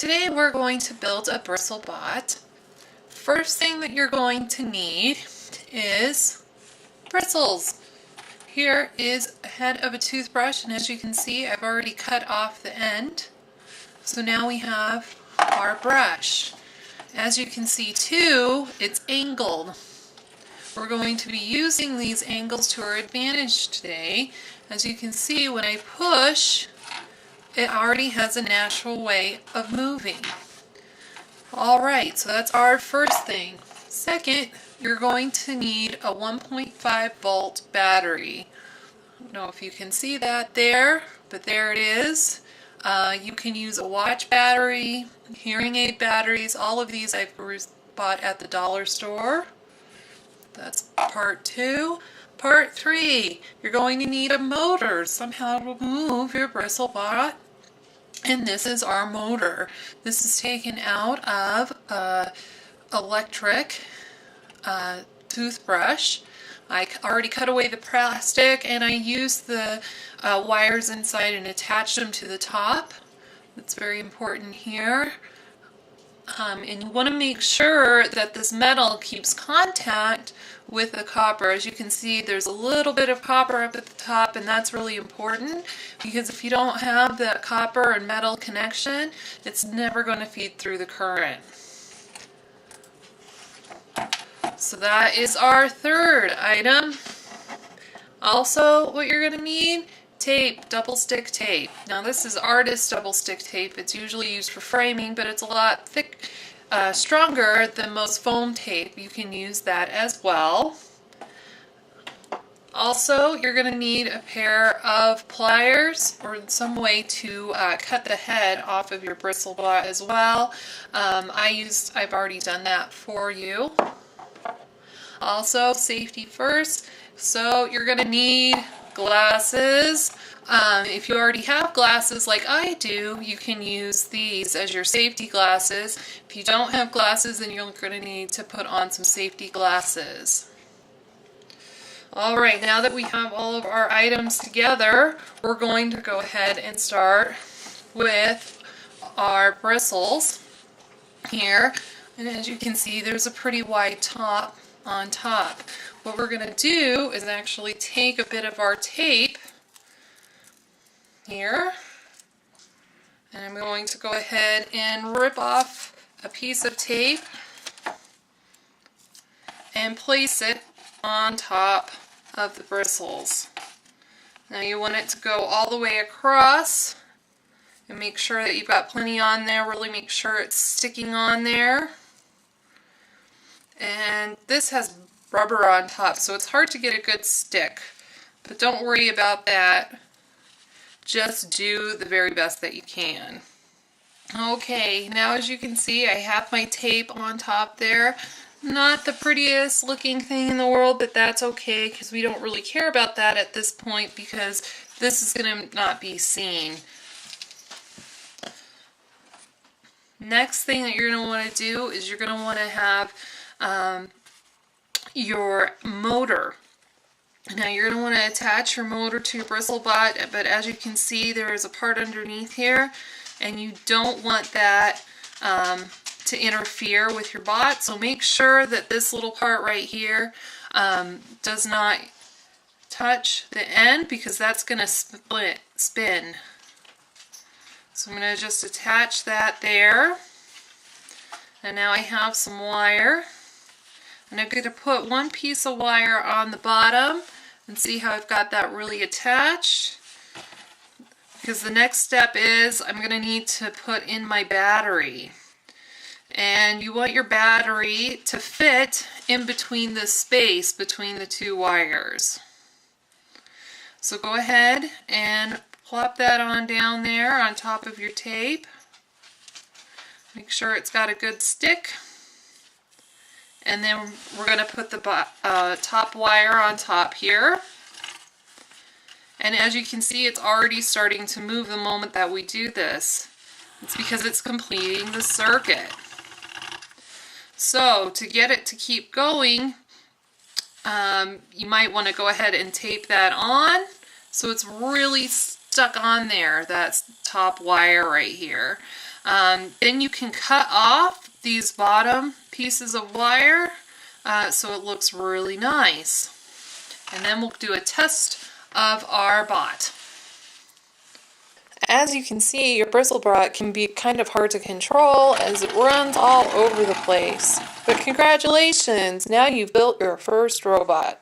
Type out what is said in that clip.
Today we're going to build a Bristlebot. First thing that you're going to need is bristles. Here is a head of a toothbrush, and as you can see I've already cut off the end. So now we have our brush. As you can see too, it's angled. We're going to be using these angles to our advantage today. As you can see, when I push, it already has a natural way of moving. Alright, so that's our first thing. Second, you're going to need a 1.5 volt battery. I don't know if you can see that there, but there it is. You can use a watch battery, hearing aid batteries, all of these I've bought at the dollar store. That's part 2. Part 3, you're going to need a motor somehow to move your Bristlebot. And this is our motor. This is taken out of an electric toothbrush. I already cut away the plastic and I used the wires inside and attached them to the top. That's very important here. And you want to make sure that this metal keeps contact with the copper. As you can see, there's a little bit of copper up at the top, and that's really important because if you don't have that copper and metal connection, it's never going to feed through the current. So that is our third item. Also, what you're going to need, tape, double stick tape. Now this is artist double stick tape. It's usually used for framing, but it's a lot stronger than most foam tape. You can use that as well. Also, you're going to need a pair of pliers or some way to cut the head off of your Bristlebot as well. I've already done that for you. Also, safety first. So you're going to need glasses. If you already have glasses like I do, you can use these as your safety glasses. If you don't have glasses, then you're going to need to put on some safety glasses. Alright, now that we have all of our items together, we're going to go ahead and start with our bristles here. And as you can see, there's a pretty wide top on top. What we're going to do is actually take a bit of our tape here, and I'm going to go ahead and rip off a piece of tape and place it on top of the bristles. Now you want it to go all the way across and make sure that you've got plenty on there. Really make sure it's sticking on there. And this has rubber on top, so it's hard to get a good stick, but don't worry about that. Just do the very best that you can. Okay, now as you can see, I have my tape on top there. Not the prettiest looking thing in the world, but that's okay because we don't really care about that at this point because this is going to not be seen. Next thing that you're going to want to do is you're going to want to have your motor. Now you're going to want to attach your motor to your Bristlebot, but as you can see there is a part underneath here and you don't want that to interfere with your bot, so make sure that this little part right here does not touch the end because that's going to spin. So I'm going to just attach that there, and now I have some wire. And I'm going to put one piece of wire on the bottom and see how I've got that really attached. Because the next step is I'm going to need to put in my battery. And you want your battery to fit in between the space between the two wires. So go ahead and plop that on down there on top of your tape. Make sure it's got a good stick. And then we're going to put the top wire on top here. And as you can see, it's already starting to move the moment that we do this. It's because it's completing the circuit. So to get it to keep going, you might want to go ahead and tape that on so it's really stuck on there, that top wire right here. Then you can cut off these bottom pieces of wire so it looks really nice. And then we'll do a test of our bot. As you can see, your Bristlebot can be kind of hard to control as it runs all over the place. But congratulations, now you've built your first robot.